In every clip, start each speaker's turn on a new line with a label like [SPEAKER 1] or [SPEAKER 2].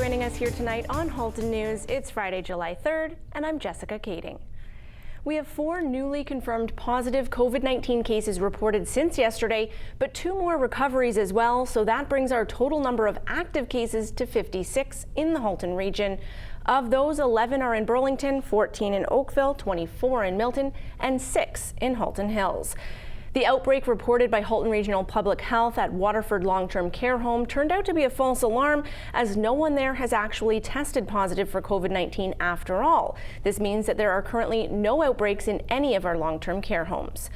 [SPEAKER 1] joining us here tonight on Halton News. It's Friday, July 3rd, and I'm Jessica Kading. We have 4 newly confirmed positive COVID-19 cases reported since yesterday, but 2 more recoveries as well, so that brings our total number of active cases to 56 in the Halton region. Of those, 11 are in Burlington, 14 in Oakville, 24 in Milton, and 6 in Halton Hills. The outbreak reported by Halton Regional Public Health at Waterford Long-Term Care Home turned out to be a false alarm, as no one there has actually tested positive for COVID-19 after all. This means that there are currently no outbreaks in any of our long-term care homes.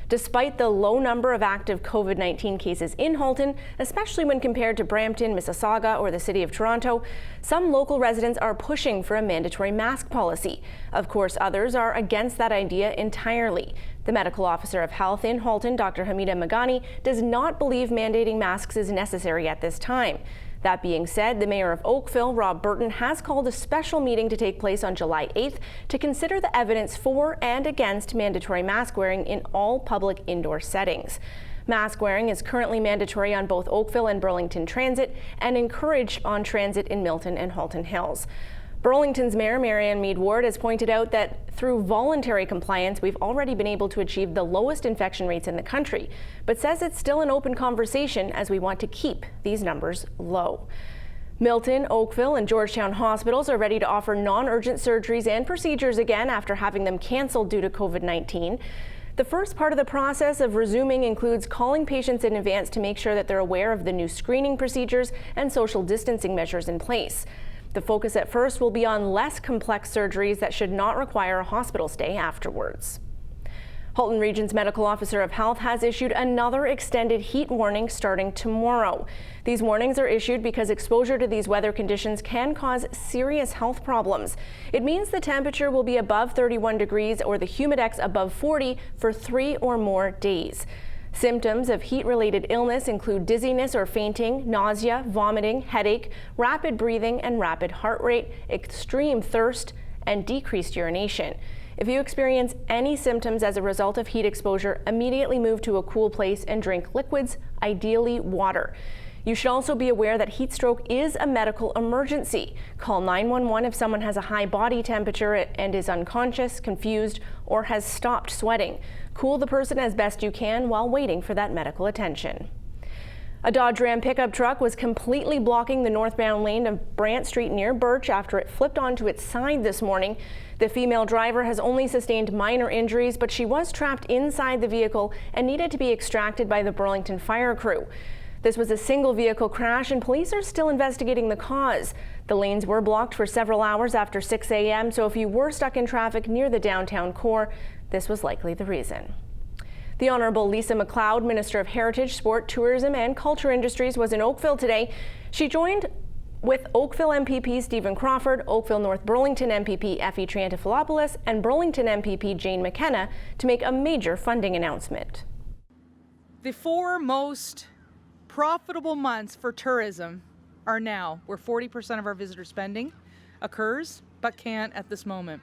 [SPEAKER 1] Despite the low number of active COVID-19 cases in Halton, especially when compared to Brampton, Mississauga, or the City of Toronto, some local residents are pushing for a mandatory mask policy. Of course, others are against that idea entirely. The medical officer of health in Halton, Dr. Hamida Magani, does not believe mandating masks is necessary at this time. That being said, the mayor of Oakville, Rob Burton, has called a special meeting to take place on July 8th to consider the evidence for and against mandatory mask wearing in all public indoor settings. Mask wearing is currently mandatory on both Oakville and Burlington Transit and encouraged on transit in Milton and Halton Hills. Burlington's Mayor Marianne Mead-Ward has pointed out that through voluntary compliance, we've already been able to achieve the lowest infection rates in the country, but says it's still an open conversation as we want to keep these numbers low. Milton, Oakville, and Georgetown hospitals are ready to offer non-urgent surgeries and procedures again after having them canceled due to COVID-19. The first part of the process of resuming includes calling patients in advance to make sure that they're aware of the new screening procedures and social distancing measures in place. The focus at first will be on less complex surgeries that should not require a hospital stay afterwards. Halton Region's Medical Officer of Health has issued another extended heat warning starting tomorrow. These warnings are issued because exposure to these weather conditions can cause serious health problems. It means the temperature will be above 31 degrees or the humidex above 40 for 3 or more days. Symptoms of heat-related illness include dizziness or fainting, nausea, vomiting, headache, rapid breathing and rapid heart rate, extreme thirst, and decreased urination. If you experience any symptoms as a result of heat exposure, immediately move to a cool place and drink liquids, ideally water. You should also be aware that heat stroke is a medical emergency. Call 911 if someone has a high body temperature and is unconscious, confused, or has stopped sweating. Cool the person as best you can while waiting for that medical attention. A Dodge Ram pickup truck was completely blocking the northbound lane of Brant Street near Birch after it flipped onto its side this morning. The female driver has only sustained minor injuries, but she was trapped inside the vehicle and needed to be extracted by the Burlington fire crew. This was a single vehicle crash and police are still investigating the cause. The lanes were blocked for several hours after 6 a.m., so if you were stuck in traffic near the downtown core, this was likely the reason. The Honourable Lisa MacLeod, Minister of Heritage, Sport, Tourism and Culture Industries, was in Oakville today. She joined with Oakville MPP Stephen Crawford, Oakville North Burlington MPP Effie Triantafilopoulos and Burlington MPP Jane McKenna to make a major funding announcement.
[SPEAKER 2] The 4 most profitable months for tourism are now, where 40% of our visitor spending occurs, but can't at this moment.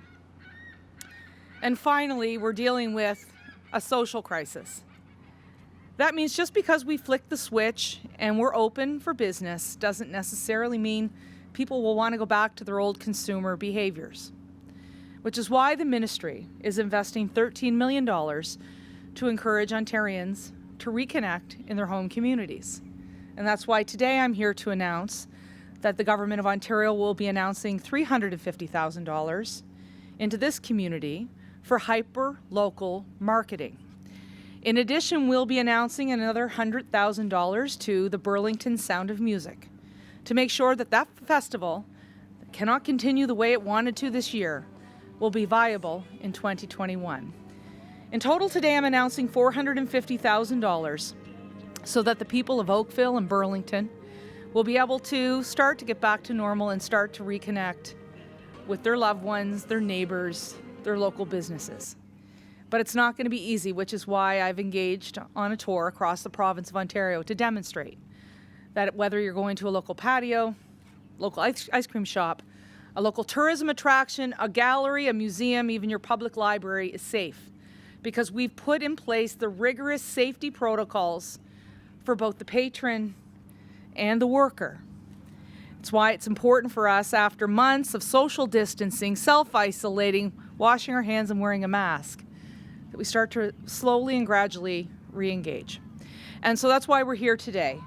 [SPEAKER 2] And finally, we're dealing with a social crisis. That means just because we flick the switch and we're open for business doesn't necessarily mean people will want to go back to their old consumer behaviors, which is why the ministry is investing $13 million to encourage Ontarians to reconnect in their home communities. And that's why today I'm here to announce that the Government of Ontario will be announcing $350,000 into this community for hyper-local marketing. In addition, we'll be announcing another $100,000 to the Burlington Sound of Music to make sure that that festival that cannot continue the way it wanted to this year will be viable in 2021. In total today, I'm announcing $450,000 so that the people of Oakville and Burlington will be able to start to get back to normal and start to reconnect with their loved ones, their neighbors, their local businesses. But it's not going to be easy, which is why I've engaged on a tour across the province of Ontario to demonstrate that whether you're going to a local patio, local ice cream shop, a local tourism attraction, a gallery, a museum, even your public library is safe, because we've put in place the rigorous safety protocols for both the patron and the worker. That's why it's important for us, after months of social distancing, self-isolating, washing our hands and wearing a mask, that we start to slowly and gradually re-engage. And so that's why we're here today,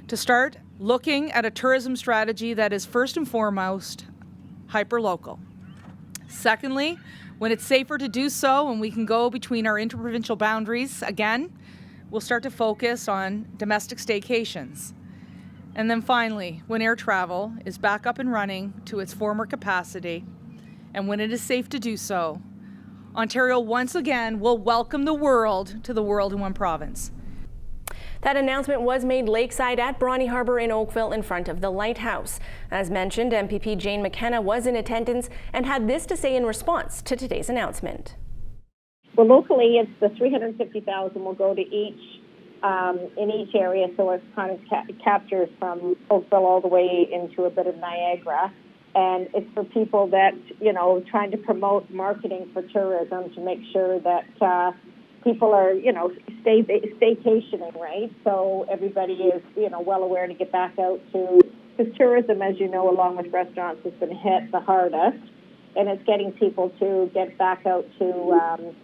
[SPEAKER 2] to start looking at a tourism strategy that is first and foremost hyper-local. Secondly, when it's safer to do so and we can go between our interprovincial boundaries again, we'll start to focus on domestic staycations. And then finally, when air travel is back up and running to its former capacity, and when it is safe to do so, Ontario once again will welcome the world to the world in one province.
[SPEAKER 1] That announcement was made lakeside at Bronny Harbour in Oakville in front of the lighthouse. As mentioned, MPP Jane McKenna was in attendance and had this to say in response to today's announcement.
[SPEAKER 3] Well, locally, it's the $350,000 will go to each in each area, so it kind of captures from Oakville all the way into a bit of Niagara. And it's for people that, trying to promote marketing for tourism to make sure that people are, staycationing, right? So everybody is, well aware to get back out to, because tourism, as you know, along with restaurants, has been hit the hardest. And it's getting people to get back out to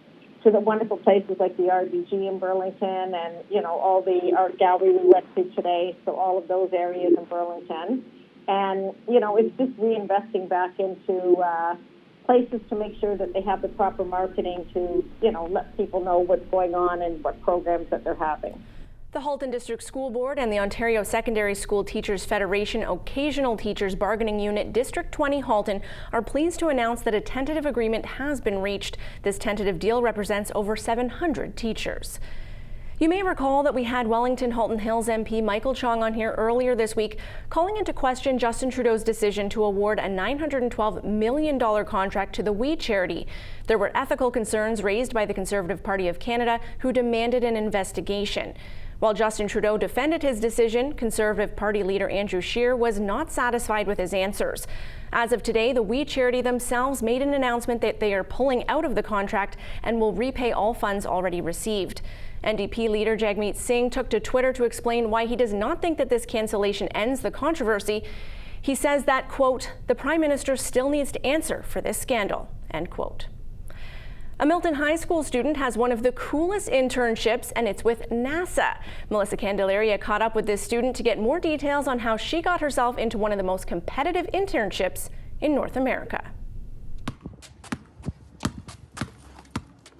[SPEAKER 3] the wonderful places like the RBG in Burlington and, all the art gallery we went to today, so all of those areas in Burlington. And, it's just reinvesting back into places to make sure that they have the proper marketing to, let people know what's going on and what programs that they're having.
[SPEAKER 1] The Halton District School Board and the Ontario Secondary School Teachers Federation Occasional Teachers Bargaining Unit District 20 Halton are pleased to announce that a tentative agreement has been reached. This tentative deal represents over 700 teachers. You may recall that we had Wellington Halton Hills MP Michael Chong on here earlier this week, calling into question Justin Trudeau's decision to award a $912 million contract to the We charity. There were ethical concerns raised by the Conservative Party of Canada, who demanded an investigation. While Justin Trudeau defended his decision, Conservative Party leader Andrew Scheer was not satisfied with his answers. As of today, the We charity themselves made an announcement that they are pulling out of the contract and will repay all funds already received. NDP leader Jagmeet Singh took to Twitter to explain why he does not think that this cancellation ends the controversy. He says that, quote, the Prime Minister still needs to answer for this scandal, end quote. A Milton High School student has one of the coolest internships, and it's with NASA. Melissa Candelaria caught up with this student to get more details on how she got herself into one of the most competitive internships in North America.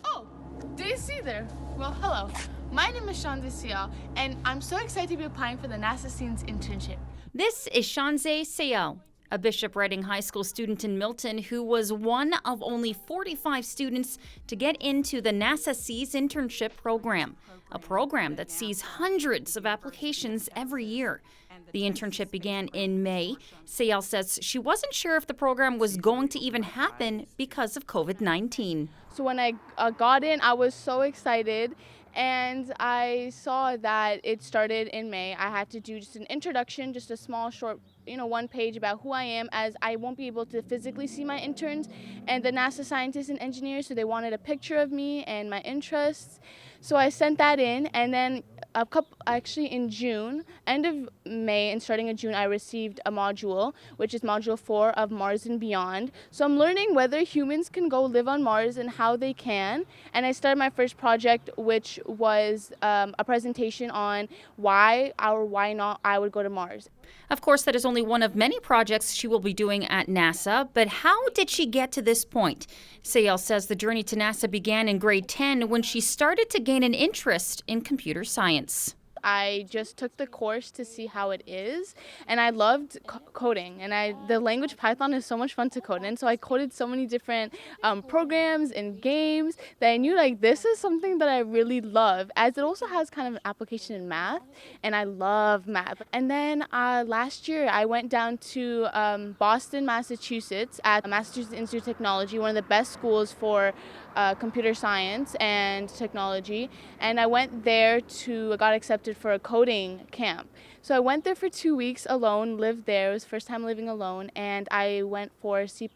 [SPEAKER 4] Oh, do you see there? Well, hello. My name is Shanze Sial, and I'm so excited to be applying for the NASA Scenes internship.
[SPEAKER 5] This is Shanze Sial, a Bishop Reading High School student in Milton who was one of only 45 students to get into the NASA Seas internship program, a program that sees hundreds of applications every year. The internship began in May. Sayal says she wasn't sure if the program was going to even happen because of COVID-19.
[SPEAKER 4] So when I got in, I was so excited, and I saw that it started in May. I had to do just an introduction, just a small, short, one page about who I am, as I won't be able to physically see my interns and the NASA scientists and engineers, so they wanted a picture of me and my interests. So I sent that in, and then actually in June, end of May and starting in June, I received a module, which is module 4 of Mars and Beyond. So I'm learning whether humans can go live on Mars and how they can. And I started my first project, which was a presentation on why or why not I would go to Mars.
[SPEAKER 5] Of course, that is only one of many projects she will be doing at NASA, but how did she get to this point? Sayal says the journey to NASA began in grade 10 when she started to gain an interest in computer science.
[SPEAKER 4] I just took the course to see how it is, and I loved coding, and the language Python is so much fun to code in, so I coded so many different programs and games that I knew this is something that I really love, as it also has kind of an application in math, and I love math. And then last year I went down to Boston, Massachusetts at Massachusetts Institute of Technology, one of the best schools for computer science and technology, and I went there got accepted for a coding camp. So I went there for 2 weeks alone, lived there. It was first time living alone, and I went for C++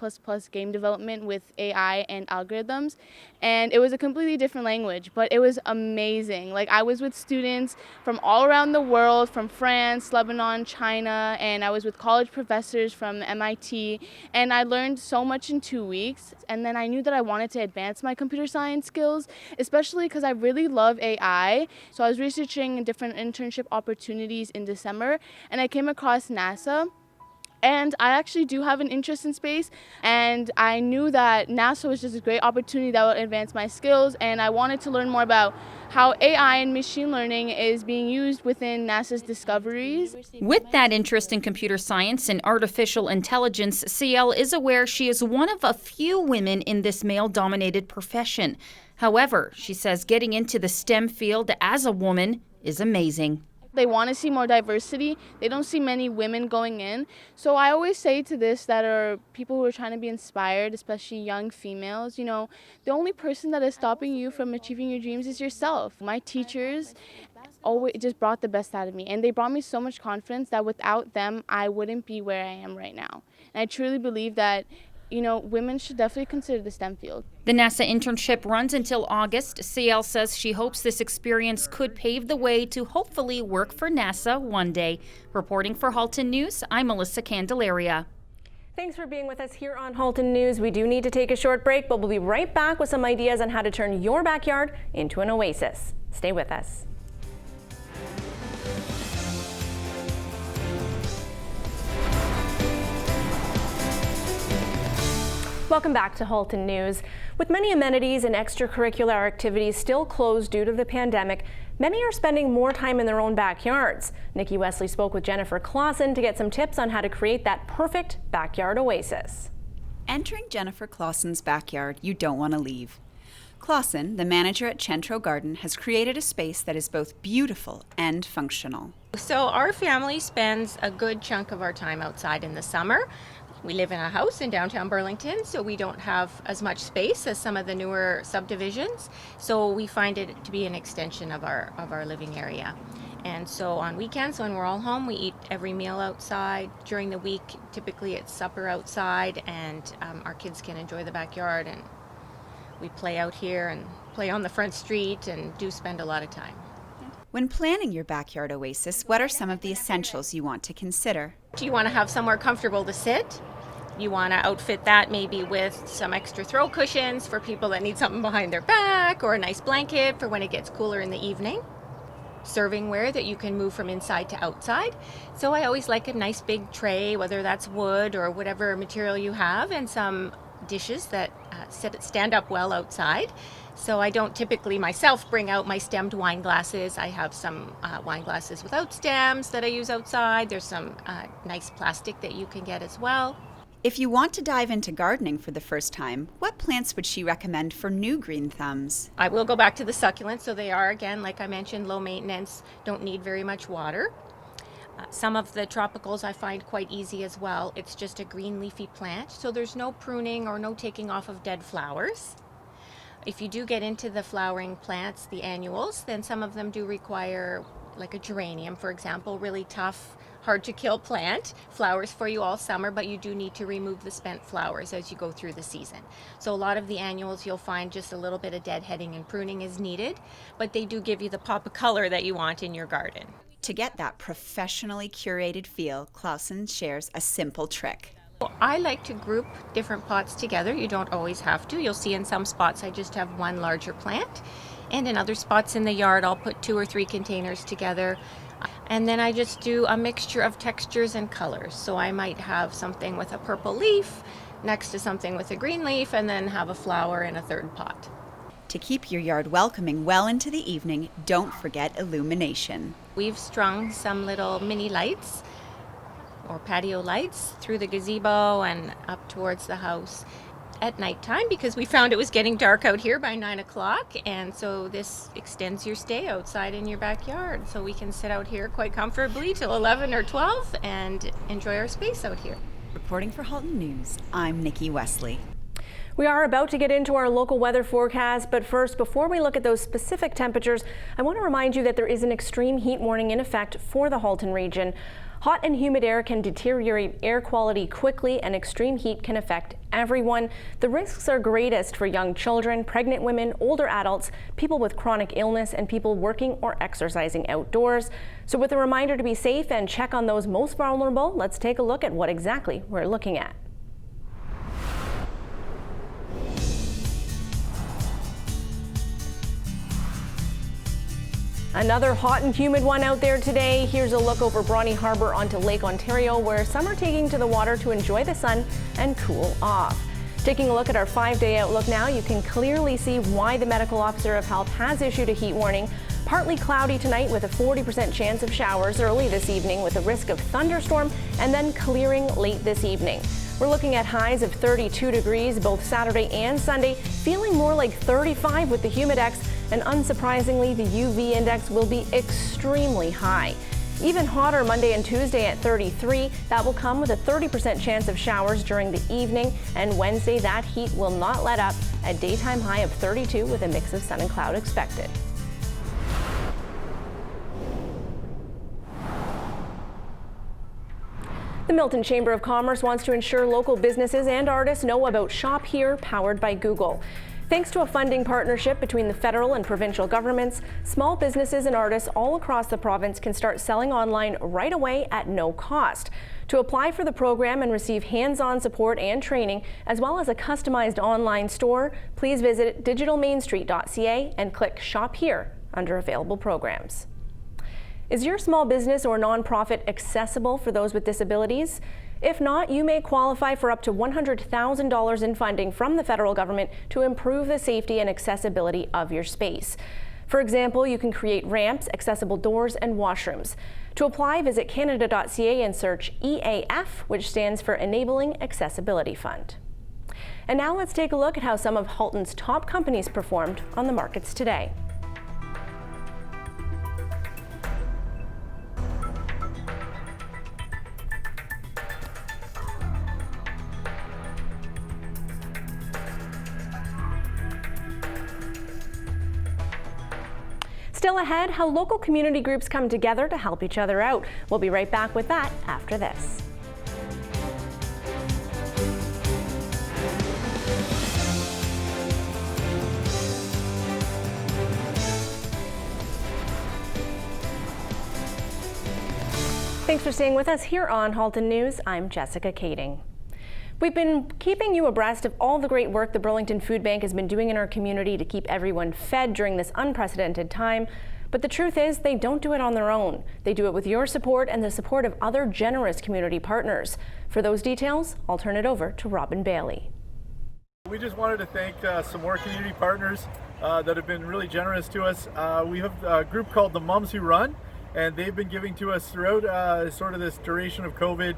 [SPEAKER 4] game development with AI and algorithms, and it was a completely different language, but it was amazing. Like, I was with students from all around the world, from France, Lebanon, China, and I was with college professors from MIT, and I learned so much in 2 weeks. And then I knew that I wanted to advance my computer science skills, especially because I really love AI. So I was researching different internship opportunities in December, and I came across NASA. And I actually do have an interest in space, and I knew that NASA was just a great opportunity that would advance my skills, and I wanted to learn more about how AI and machine learning is being used within NASA's discoveries.
[SPEAKER 5] With that interest in computer science and artificial intelligence, CL is aware she is one of a few women in this male-dominated profession. However, she says getting into the STEM field as a woman is amazing.
[SPEAKER 4] They want to see more diversity. They don't see many women going in. So I always say to this that are people who are trying to be inspired, especially young females, the only person that is stopping you from achieving your dreams is yourself. My teachers always just brought the best out of me, and they brought me so much confidence that without them, I wouldn't be where I am right now. And I truly believe that women should definitely consider the STEM field.
[SPEAKER 5] The NASA internship runs until August. CL says she hopes this experience could pave the way to hopefully work for NASA one day. Reporting for Halton News, I'm Melissa Candelaria.
[SPEAKER 1] Thanks for being with us here on Halton News. We do need to take a short break, but we'll be right back with some ideas on how to turn your backyard into an oasis. Stay with us. Welcome back to Halton News. With many amenities and extracurricular activities still closed due to the pandemic, many are spending more time in their own backyards. Nikki Wesley spoke with Jennifer Clausen to get some tips on how to create that perfect backyard oasis.
[SPEAKER 6] Entering Jennifer Clausen's backyard, you don't want to leave. Clausen, the manager at Centro Garden, has created a space that is both beautiful and functional.
[SPEAKER 7] So our family spends a good chunk of our time outside in the summer. We live in a house in downtown Burlington, so we don't have as much space as some of the newer subdivisions. So we find it to be an extension of our living area. And so on weekends when we're all home, we eat every meal outside. During the week, typically it's supper outside, and our kids can enjoy the backyard, and we play out here and play on the front street and do spend a lot of time.
[SPEAKER 6] When planning your backyard oasis, what are some of the essentials you want to consider?
[SPEAKER 7] Do you want to have somewhere comfortable to sit? You want to outfit that maybe with some extra throw cushions for people that need something behind their back, or a nice blanket for when it gets cooler in the evening. Servingware that you can move from inside to outside. So I always like a nice big tray, whether that's wood or whatever material you have, and some dishes that stand up well outside. So I don't typically myself bring out my stemmed wine glasses. I have some wine glasses without stems that I use outside. There's some nice plastic that you can get as well.
[SPEAKER 6] If you want to dive into gardening for the first time, what plants would she recommend for new green thumbs?
[SPEAKER 7] I will go back to the succulents. So they are, again, like I mentioned, low maintenance, don't need very much water. Some of the tropicals I find quite easy as well. It's just a green leafy plant, so there's no pruning or no taking off of dead flowers. If you do get into the flowering plants, the annuals, then some of them do require, like a geranium, for example, really tough, hard to kill plant, flowers for you all summer, but you do need to remove the spent flowers as you go through the season. So a lot of the annuals you'll find just a little bit of deadheading and pruning is needed, but they do give you the pop of color that you want in your garden.
[SPEAKER 6] To get that professionally curated feel, Clausen shares a simple trick.
[SPEAKER 7] I like to group different pots together. You don't always have to. You'll see in some spots I just have one larger plant, and in other spots in the yard I'll put 2 or 3 containers together. And then I just do a mixture of textures and colors. So I might have something with a purple leaf next to something with a green leaf, and then have a flower in a third pot.
[SPEAKER 6] To keep your yard welcoming well into the evening, don't forget illumination.
[SPEAKER 7] We've strung some little mini lights or patio lights through the gazebo and up towards the house at nighttime, because we found it was getting dark out here by 9 o'clock, and so this extends your stay outside in your backyard, so we can sit out here quite comfortably till 11 or 12 and enjoy our space out here.
[SPEAKER 6] Reporting for Halton News, I'm Nikki Wesley.
[SPEAKER 1] We are about to get into our local weather forecast, but first, before we look at those specific temperatures, I want to remind you that there is an extreme heat warning in effect for the Halton region. Hot and humid air can deteriorate air quality quickly, and extreme heat can affect everyone. The risks are greatest for young children, pregnant women, older adults, people with chronic illness, and people working or exercising outdoors. So with a reminder to be safe and check on those most vulnerable, let's take a look at what exactly we're looking at. Another hot and humid one out there today. Here's a look over Brawny Harbour onto Lake Ontario, where some are taking to the water to enjoy the sun and cool off. Taking a look at our 5-day outlook now, you can clearly see why the medical officer of health has issued a heat warning. Partly cloudy tonight with a 40% chance of showers early this evening with a risk of thunderstorm, and then clearing late this evening. We're looking at highs of 32 degrees both Saturday and Sunday, feeling more like 35 with the humidex, and unsurprisingly, the UV index will be extremely high. Even hotter Monday and Tuesday at 33. That will come with a 30% chance of showers during the evening, and Wednesday that heat will not let up, a daytime high of 32 with a mix of sun and cloud expected. The Milton Chamber of Commerce wants to ensure local businesses and artists know about Shop Here, powered by Google. Thanks to a funding partnership between the federal and provincial governments, small businesses and artists all across the province can start selling online right away at no cost. To apply for the program and receive hands-on support and training, as well as a customized online store, please visit digitalmainstreet.ca and click Shop Here under available programs. Is your small business or nonprofit accessible for those with disabilities? If not, you may qualify for up to $100,000 in funding from the federal government to improve the safety and accessibility of your space. For example, you can create ramps, accessible doors, and washrooms. To apply, visit canada.ca and search EAF, which stands for Enabling Accessibility Fund. And now let's take a look at how some of Halton's top companies performed on the markets today. Still ahead, how local community groups come together to help each other out. We'll be right back with that after this. Thanks for staying with us here on Halton News. I'm Jessica Kading. We've been keeping you abreast of all the great work the Burlington Food Bank has been doing in our community to keep everyone fed during this unprecedented time. But the truth is, they don't do it on their own. They do it with your support and the support of other generous community partners. For those details, I'll turn it over to Robin Bailey.
[SPEAKER 8] We just wanted to thank some more community partners that have been really generous to us. We have a group called the Mums Who Run, and they've been giving to us throughout sort of this duration of COVID.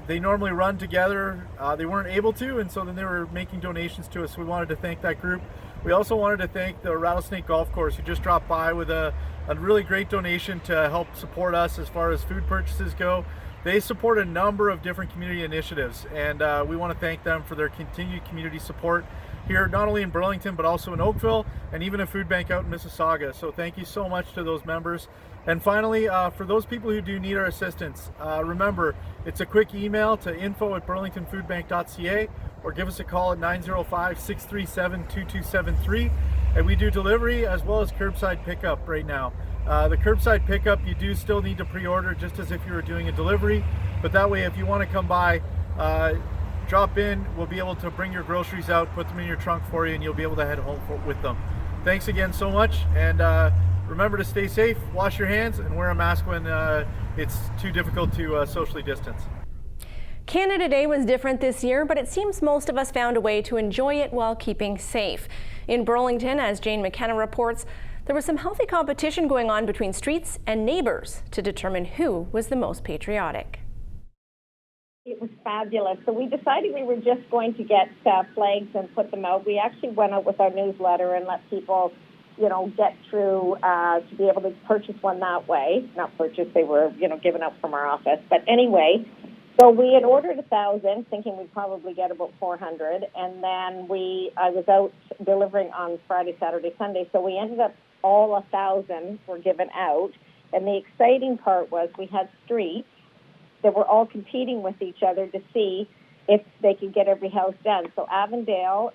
[SPEAKER 8] They normally run together. They weren't able to, and so then they were making donations to us. So we wanted to thank that group. We also wanted to thank the Rattlesnake Golf Course, who just dropped by with a really great donation to help support us as far as food purchases go. They support a number of different community initiatives, and we want to thank them for their continued community support here, not only in Burlington, but also in Oakville, and even a food bank out in Mississauga. So thank you so much to those members. And finally, for those people who do need our assistance, remember, it's a quick email to info@burlingtonfoodbank.ca, or give us a call at 905-637-2273. And we do delivery as well as curbside pickup right now. The curbside pickup, you do still need to pre-order just as if you were doing a delivery. But that way, if you want to come by, drop in, we'll be able to bring your groceries out, put them in your trunk for you, and you'll be able to head home with them. Thanks again so much, and remember to stay safe, wash your hands, and wear a mask when it's too difficult to socially distance.
[SPEAKER 1] Canada Day was different this year, but it seems most of us found a way to enjoy it while keeping safe. In Burlington, as Jane McKenna reports, there was some healthy competition going on between streets and neighbors to determine who was the most patriotic.
[SPEAKER 3] It was fabulous. So we decided we were just going to get flags and put them out. We actually went out with our newsletter and let people, get through to be able to purchase one that way. Not purchase, they were, given out from our office. But anyway, So we had ordered 1,000, thinking we'd probably get about 400, and then I was out delivering on Friday, Saturday, Sunday, so we ended up all 1,000 were given out. And the exciting part was we had streets that were all competing with each other to see if they could get every house done. So Avondale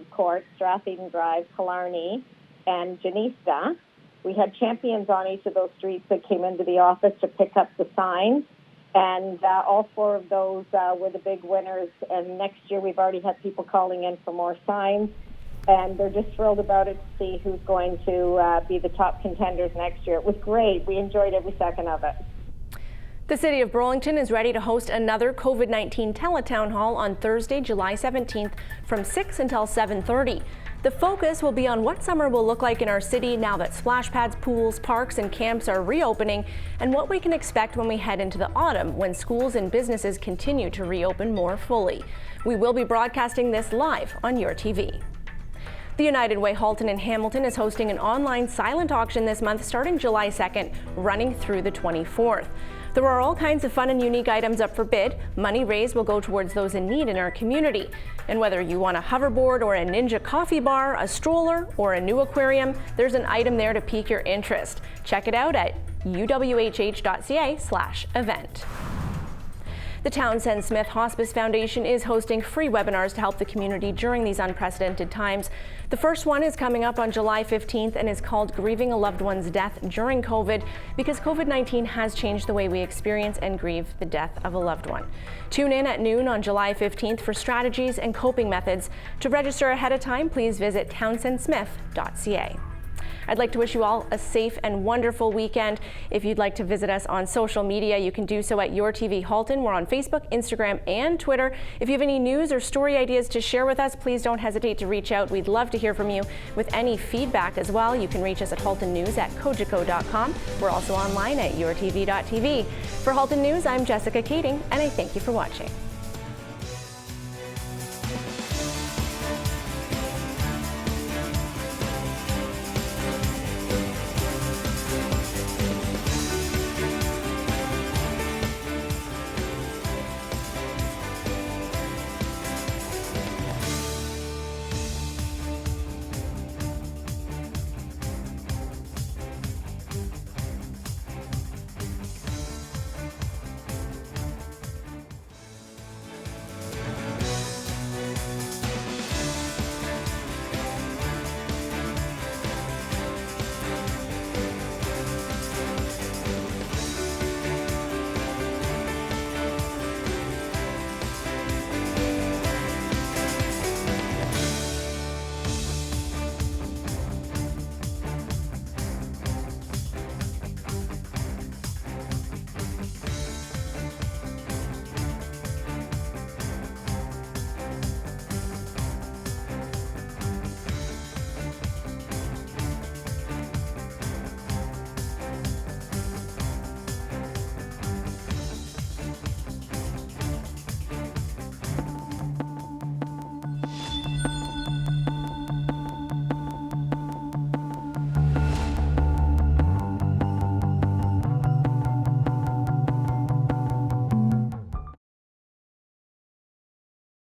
[SPEAKER 3] Court, Stratheden Drive, Killarney, and Genista, we had champions on each of those streets that came into the office to pick up the signs. And all 4 of those were the big winners. And next year we've already had people calling in for more signs. And they're just thrilled about it to see who's going to be the top contenders next year. It was great. We enjoyed every second of it.
[SPEAKER 1] The City of Burlington is ready to host another COVID-19 teletown hall on Thursday, July 17th from 6 until 7:30. The focus will be on what summer will look like in our city now that splash pads, pools, parks, and camps are reopening, and what we can expect when we head into the autumn when schools and businesses continue to reopen more fully. We will be broadcasting this live on YourTV. The United Way Halton in Hamilton is hosting an online silent auction this month starting July 2nd, running through the 24th. There are all kinds of fun and unique items up for bid. Money raised will go towards those in need in our community. And whether you want a hoverboard or a Ninja coffee bar, a stroller, or a new aquarium, there's an item there to pique your interest. Check it out at uwhh.ca/event. The Townsend Smith Hospice Foundation is hosting free webinars to help the community during these unprecedented times. The first one is coming up on July 15th and is called Grieving a Loved One's Death During COVID, because COVID-19 has changed the way we experience and grieve the death of a loved one. Tune in at noon on July 15th for strategies and coping methods. To register ahead of time, please visit townsendsmith.ca. I'd like to wish you all a safe and wonderful weekend. If you'd like to visit us on social media, you can do so at YourTV Halton. We're on Facebook, Instagram, and Twitter. If you have any news or story ideas to share with us, please don't hesitate to reach out. We'd love to hear from you with any feedback as well. You can reach us at haltonnews@cogeco.com. We're also online at yourtv.tv. For Halton News, I'm Jessica Keating, and I thank you for watching.